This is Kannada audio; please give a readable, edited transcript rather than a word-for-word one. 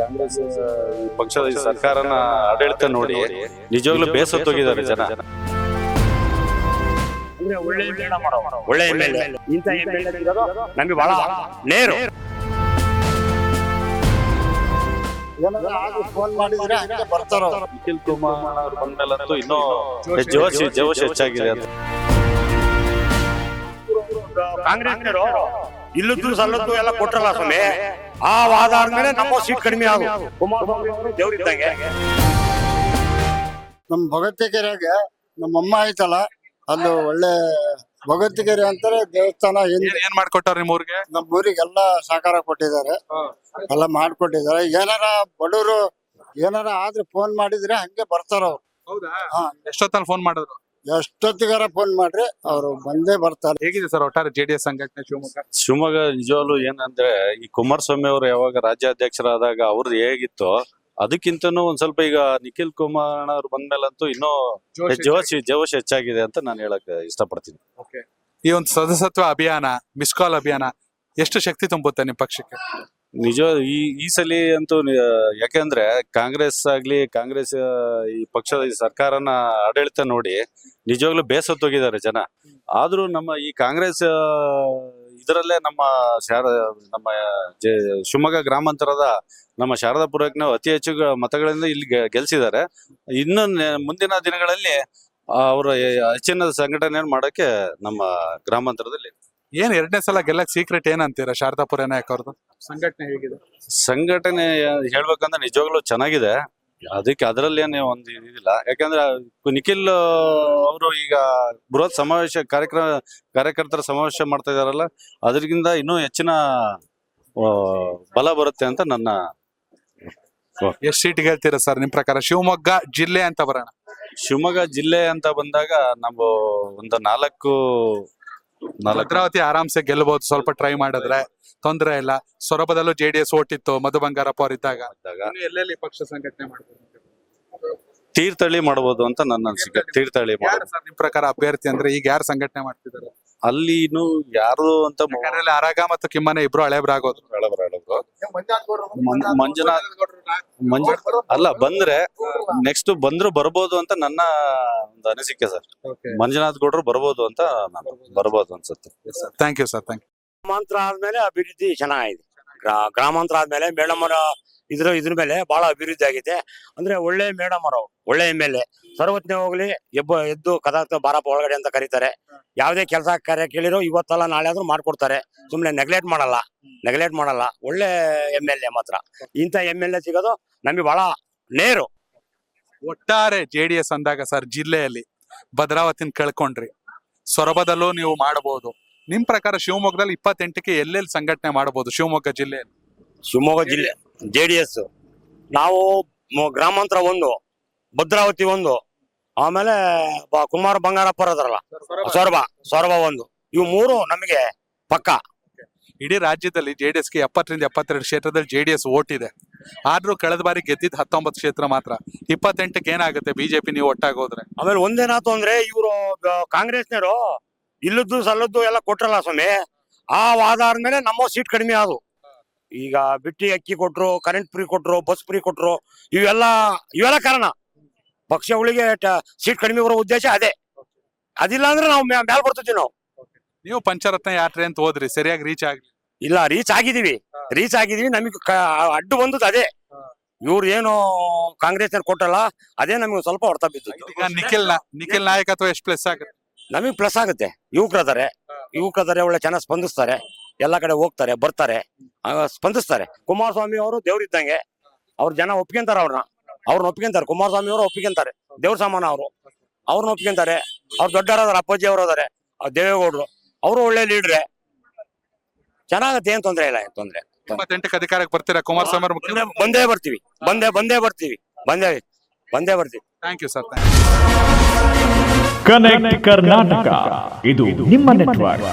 ಕಾಂಗ್ರೆಸ್ ಈ ಪಕ್ಷದ ಈ ಸರ್ಕಾರನ ಆಡಳಿತ ನೋಡಿ ನಿಜವಾಗ್ಲೂ ಬೇಸತ್ತೋಗಿದ್ದಾರೆ ಜನ. ಒಳ್ಳೆ ಎಮ್ಎಲ್ಎ ಇಂಥ ಎಮ್ಎಲ್ಎ ನಮಗೆ ಬಹಳ ನೇರು. ಫೋನ್ ಮಾಡಿದ್ರೆ ಹಂಗೆ ಬರ್ತಾರ. ನಿಖಿಲ್ ಕುಮಾರ್ ಅವ್ರು ಬಂದ್ಮೇಲಂತೂ ಇನ್ನೂ ಜೋಶ್ ಹೆಚ್ಚಾಗಿದೆ ಅಂತ. ಕಾಂಗ್ರೆಸ್ನವರು ಇಲ್ಲದ್ದು ಸಲ್ಲದ್ದು ಎಲ್ಲ ಕೊಟ್ರಲ್ಲ ಸ್ವಾಮಿ, ಆ ವಾದ ಆದ್ಮೇಲೆ ನಮ್ಮ ಸೀಟ್ ಕಡಿಮೆ ಆಗ ಕುಮಾರಸ್ವಾಮಿ ಅವರು ದೇವ್ರಿದ್ದಂಗೆ. ನಮ್ ಭಗವತಿಕೆರೆಯಾಗ ನಮ್ಮಮ್ಮ ಐತಲ್ಲ, ಅದು ಒಳ್ಳೆ ಭಗವತಿಕೆರೆ ಅಂತಾರೆ ದೇವಸ್ಥಾನ. ಏನ್ ಮಾಡ್ಕೊಟ್ಟಾರ ನಿಮ್ ಊರಿಗೆ? ನಮ್ ಊರಿಗೆಲ್ಲ ಸಹಕಾರ ಕೊಟ್ಟಿದ್ದಾರೆ, ಎಲ್ಲ ಮಾಡ್ಕೊಟ್ಟಿದ್ದಾರೆ. ಏನಾರ ಬಡವರು ಏನಾರ ಆದ್ರೆ ಫೋನ್ ಮಾಡಿದ್ರೆ ಹಂಗೆ ಬರ್ತಾರ ಅವ್ರು. ಹೌದಾ? ಎಷ್ಟೊತ್ತಲ್ಲಿ ಫೋನ್ ಮಾಡಿದ್ರು? ಎಷ್ಟೊತ್ತಿಗಾರ ಫೋನ್ ಮಾಡ್ರಿ ಅವ್ರು ಬಂದೇ ಬರ್ತಾರೆ. ಹೇಗಿದೆ ಸರ್ ಒಟ್ಟಾರೆ ಜೆಡಿಎಸ್ ಸಂಘಟನೆ ಶಿವಮೊಗ್ಗ? ನಿಜವಾಗ್ಲು ಏನಂದ್ರೆ ಈ ಕುಮಾರಸ್ವಾಮಿ ಅವರು ಯಾವಾಗ ರಾಜ್ಯಾಧ್ಯಕ್ಷರಾದಾಗ ಅವ್ರದ್ದು ಹೇಗಿತ್ತು ಅದಕ್ಕಿಂತನೂ ಒಂದ್ ಸ್ವಲ್ಪ ಈಗ ನಿಖಿಲ್ ಕುಮಾರ್ ಅವ್ರು ಬಂದ್ಮೇಲಂತೂ ಇನ್ನೂ ಜೋಶ್ ಹೆಚ್ಚಾಗಿದೆ ಅಂತ ನಾನು ಹೇಳಕ್ ಇಷ್ಟಪಡ್ತೀನಿ. ಈ ಒಂದು ಸದಸ್ಯತ್ವ ಅಭಿಯಾನ, ಮಿಸ್ ಕಾಲ್ ಅಭಿಯಾನ ಎಷ್ಟು ಶಕ್ತಿ ತುಂಬುತ್ತೆ ನಿಮ್ ಪಕ್ಷಕ್ಕೆ? ನಿಜ ಈ ಸಲ ಅಂತೂ ಯಾಕೆಂದ್ರೆ ಕಾಂಗ್ರೆಸ್ ಈ ಪಕ್ಷದ ಈ ಸರ್ಕಾರನ ಆಡಳಿತ ನೋಡಿ ನಿಜವಾಗ್ಲೂ ಬೇಸತ್ತೋಗಿದ್ದಾರೆ ಜನ. ಆದ್ರೂ ನಮ್ಮ ಈ ಕಾಂಗ್ರೆಸ್ ಇದರಲ್ಲೇ ನಮ್ಮ ಶಿವಮೊಗ್ಗ ಗ್ರಾಮಾಂತರದ ನಮ್ಮ ಶಾರದಾಪುರಕ್ಕೆ ಅತಿ ಹೆಚ್ಚು ಮತಗಳಿಂದ ಇಲ್ಲಿ ಗೆಲ್ಸಿದ್ದಾರೆ. ಇನ್ನು ಮುಂದಿನ ದಿನಗಳಲ್ಲಿ ಅವರ ಹೆಚ್ಚಿನ ಸಂಘಟನೆ ಮಾಡಕ್ಕೆ ನಮ್ಮ ಗ್ರಾಮಾಂತರದಲ್ಲಿ. ಏನ್ ಎರಡನೇ ಸಲ ಗೆಲ್ಲಕ್ ಸೀಕ್ರೆಟ್ ಏನಂತೀರಾ ಶಾರದಾಪುರ ನಾಯಕ್ ಅವ್ರದ್ದು? ಸಂಘಟನೆ ಹೇಗಿದೆ? ಸಂಘಟನೆ ಹೇಳ್ಬೇಕಂದ್ರೆ ನಿಜವಾಗ್ಲೂ ಚೆನ್ನಾಗಿದೆ. ಅದರಲ್ಲಿ ಏನೇ ಒಂದು ಇದಿಲ್ಲ. ಯಾಕಂದ್ರೆ ನಿಖಿಲ್ ಅವರು ಈಗ ಬೃಹತ್ ಸಮಾವೇಶ ಕಾರ್ಯಕರ್ತರ ಸಮಾವೇಶ ಮಾಡ್ತಾ ಇದಾರಲ್ಲ, ಅದರಿಂದ ಇನ್ನೂ ಹೆಚ್ಚಿನ ಬಲ ಬರುತ್ತೆ ಅಂತ ನನ್ನ. ಎಷ್ಟು ಸೀಟ್ ಗೆಲ್ತೀರಾ ಸರ್ ನಿಮ್ ಪ್ರಕಾರ ಶಿವಮೊಗ್ಗ ಜಿಲ್ಲೆ ಅಂತ ಬರೋಣ? ಶಿವಮೊಗ್ಗ ಜಿಲ್ಲೆ ಅಂತ ಬಂದಾಗ ನಾವು ಒಂದು ನಾಲ್ಕು ಭದ್ರಾವತಿ ಆರಾಮ್ಸೆ ಗೆಲ್ಲಬಹುದು, ಸ್ವಲ್ಪ ಟ್ರೈ ಮಾಡಿದ್ರೆ ತೊಂದರೆ ಇಲ್ಲ. ಸೊರಬದಲ್ಲೂ ಜೆಡಿಎಸ್ ಓಟಿತ್ತು ಮಧು ಬಂಗಾರಪ್ಪ ಅವ್ರು ಇದ್ದಾಗ. ಎಲ್ಲೆಲ್ಲಿ ಪಕ್ಷ ಸಂಘಟನೆ ಮಾಡಬಹುದು? ತೀರ್ಥಹಳ್ಳಿ ಮಾಡಬಹುದು ಅಂತ ನನ್ನ ಅನಿಸಿಕೆ. ತೀರ್ಥಹಳ್ಳಿ ನಿಮ್ ಪ್ರಕಾರ ಅಭ್ಯರ್ಥಿ ಅಂದ್ರೆ ಈಗ ಯಾರು ಸಂಘಟನೆ ಮಾಡ್ತಿದ್ದಾರೆ ಅಲ್ಲಿ? ಇನ್ನು ಯಾರು ಅಂತ ಅರಗ ಮತ್ತು ಕಿಮ್ಮನೆ ಇಬ್ರು ಹಳೆಬ್ರಾಗೋದ್ರು. ಮಂಜುನಾಥ್ ಅಲ್ಲ ಬಂದ್ರೆ ನೆಕ್ಸ್ಟ್ ಬರ್ಬೋದು ಅಂತ ನನ್ನ ಒಂದು ಅನಿಸಿಕೆ ಸರ್. ಮಂಜುನಾಥ್ ಗೌಡ್ರು ಬರ್ಬೋದು ಅಂತ ಬರ್ಬೋದು ಅನ್ಸುತ್ತೆ. Thank you sir. Thank you. ಗ್ರಾಮಾಂತರ ಆದ್ಮೇಲೆ ಅಭಿವೃದ್ಧಿ ಚೆನ್ನಾಗಿದೆ. ಗ್ರಾಮಾಂತರ ಆದ್ಮೇಲೆ ಮೇಡಮ್ ಇದ್ರ ಮೇಲೆ ಬಹಳ ಅಭಿವೃದ್ಧಿ ಆಗಿದೆ. ಅಂದ್ರೆ ಒಳ್ಳೆ ಮೇಡಮ್ ಅವರು, ಒಳ್ಳೆ ಎಮ್ಎಲ್ಎ. ಸರ್ವಜ್ಞ ಹೋಗ್ಲಿ ಎದ್ದು ಕದಾಕ್ತ ಬಾರಪ್ಪ ಒಳಗಡೆ ಅಂತ ಕರೀತಾರೆ. ಯಾವ್ದೇ ಕೆಲಸ ಕಾರ್ಯ ಕೇಳಿರೋ ಇವತ್ತಲ್ಲ ನಾಳೆ ಆದ್ರೂ ಮಾಡ್ಕೊಡ್ತಾರೆ. ಸುಮ್ನೆ ನೆಗ್ಲೆಕ್ಟ್ ಮಾಡಲ್ಲ. ಒಳ್ಳೆ ಎಮ್ಎಲ್ಎ ಮಾತ್ರ. ಇಂಥ ಎಮ್ಎಲ್ಎ ಸಿಗೋದು ನಮಗೆ ಬಹಳ ನೇರು. ಒಟ್ಟಾರೆ ಜೆಡಿಎಸ್ ಅಂದಾಗ ಸರ್ ಜಿಲ್ಲೆಯಲ್ಲಿ ಭದ್ರಾವತಿನ ಕಳ್ಕೊಂಡ್ರಿ, ಸೊರಬದಲ್ಲೂ ನೀವು ಮಾಡಬಹುದು. ನಿಮ್ ಪ್ರಕಾರ ಶಿವಮೊಗ್ಗದಲ್ಲಿ 28ಕ್ಕೆ ಎಲ್ಲೆಲ್ಲಿ ಸಂಘಟನೆ ಮಾಡಬಹುದು? ಶಿವಮೊಗ್ಗ ಜಿಲ್ಲೆ ಜೆಡಿಎಸ್ ನಾವು ಗ್ರಾಮಾಂತರ ಒಂದು, ಭದ್ರಾವತಿ ಒಂದು, ಆಮೇಲೆ ಕುಮಾರ ಬಂಗಾರಪ್ಪ ಅದರಲ್ಲ ಸೊರಬ ಒಂದು, ಇವು ಮೂರು ನಮಗೆ ಪಕ್ಕ. ಇಡೀ ರಾಜ್ಯದಲ್ಲಿ ಜೆಡಿಎಸ್ಗೆ 70ರಿಂದ 72 ಕ್ಷೇತ್ರದಲ್ಲಿ ಜೆಡಿಎಸ್ ಓಟ್ ಇದೆ. ಆದ್ರೂ ಕಳೆದ ಬಾರಿ ಗೆದ್ದಿದ್ 19 ಕ್ಷೇತ್ರ ಮಾತ್ರ. 28ಕ್ಕೆ ಏನಾಗುತ್ತೆ ಬಿಜೆಪಿ ನೀವು ಒಟ್ಟಾಗೋದ್ರೆ? ಆಮೇಲೆ ಒಂದೇನಾಯ್ತು ಅಂದ್ರೆ ಇವರು ಕಾಂಗ್ರೆಸ್ನವರು ಇಲ್ಲದ್ದು ಸಲ್ಲದ್ದು ಎಲ್ಲ ಕೊಟ್ರಲ್ಲ ಸ್ವಾಮಿ, ಆ ವಾದ ಆದ್ಮೇಲೆ ನಮ್ಮ ಸೀಟ್ ಕಡಿಮೆ ಆದವು. ಈಗ ಬಿಟ್ಟಿ ಅಕ್ಕಿ ಕೊಟ್ರು, ಕರೆಂಟ್ ಫ್ರೀ ಕೊಟ್ರು, ಬಸ್ ಫ್ರೀ ಕೊಟ್ರು, ಇವೆಲ್ಲ ಕಾರಣ. ಪಕ್ಷಗಳಿಗೆ ಸೀಟ್ ಕಡಿಮೆ ಬರೋ ಉದ್ದೇಶ ಅದೇ. ಅದಿಲ್ಲ ಅಂದ್ರೆ ನಾವು ಮ್ಯಾಲ್ ಬರ್ತಿದ್ವಿ. ನೀವು ಪಂಚರತ್ನ ಯಾತ್ರೆ ಅಂತ ಹೋದ್ರಿ, ಸರಿಯಾಗಿ ರೀಚ್ ಆಗ್ಲಿ? ಇಲ್ಲ, ರೀಚ್ ಆಗಿದೀವಿ. ನಮಗೆ ಅಡ್ಡು ಬಂದದ್ದು ಅದೇ. ಇವ್ರು ಏನು ಕಾಂಗ್ರೆಸ್ ಕೊಟ್ಟಲ್ಲ, ಅದೇ ನಮಗೆ ಸ್ವಲ್ಪ ಹೊಡ್ತಾ ಬಿದ್ದು. ಈಗ ನಿಖಿಲ್ ನಾಯಕತ್ವ ಎಷ್ಟು ಪ್ಲಸ್ ಆಗುತ್ತೆ? ನಮಗೆ ಪ್ಲಸ್ ಆಗುತ್ತೆ. ಯುವಕರದಾರೆ ಒಳ್ಳೆ ಚೆನ್ನಾಗಿ ಸ್ಪಂದಿಸ್ತಾರೆ, ಎಲ್ಲಾ ಕಡೆ ಹೋಗ್ತಾರೆ ಬರ್ತಾರೆ, ಸ್ಪಂದಿಸ್ತಾರೆ. ಕುಮಾರಸ್ವಾಮಿ ಅವರು ದೇವ್ರಿದ್ದಂಗೆ. ಅವ್ರ ಜನ ಒಪ್ಕೊಂತಾರ, ಅವ್ರನ್ನ ಒಪ್ಕೊಂತಾರೆ. ಕುಮಾರಸ್ವಾಮಿ ಅವರು ಒಪ್ಕೊಂತಾರೆ, ದೇವ್ರ ಸಮಾನ ಅವ್ರನ್ನ ಒಪ್ಕೊಂತಾರೆ. ಅವ್ರು ದೊಡ್ಡವರಾದಾರೆ, ಅಪ್ಪಾಜಿ ಅವರು ಅದಾರೆ, ದೇವೇಗೌಡರು ಅವರು ಒಳ್ಳೆ ಲೀಡ್ರೆ. ಚೆನ್ನಾಗತ್ತೆ, ಏನ್ ತೊಂದ್ರೆ ಇಲ್ಲ. 28ಕ್ಕೆ ಅಧಿಕಾರಕ್ಕೆ ಬರ್ತೀರಾ ಕುಮಾರಸ್ವಾಮಿ ಅವರು? ಬಂದೇ ಬರ್ತೀವಿ. Thank you sir. Connect Karnataka, ಇದು ನಿಮ್ಮ ನೆಟ್ವರ್ಕ್.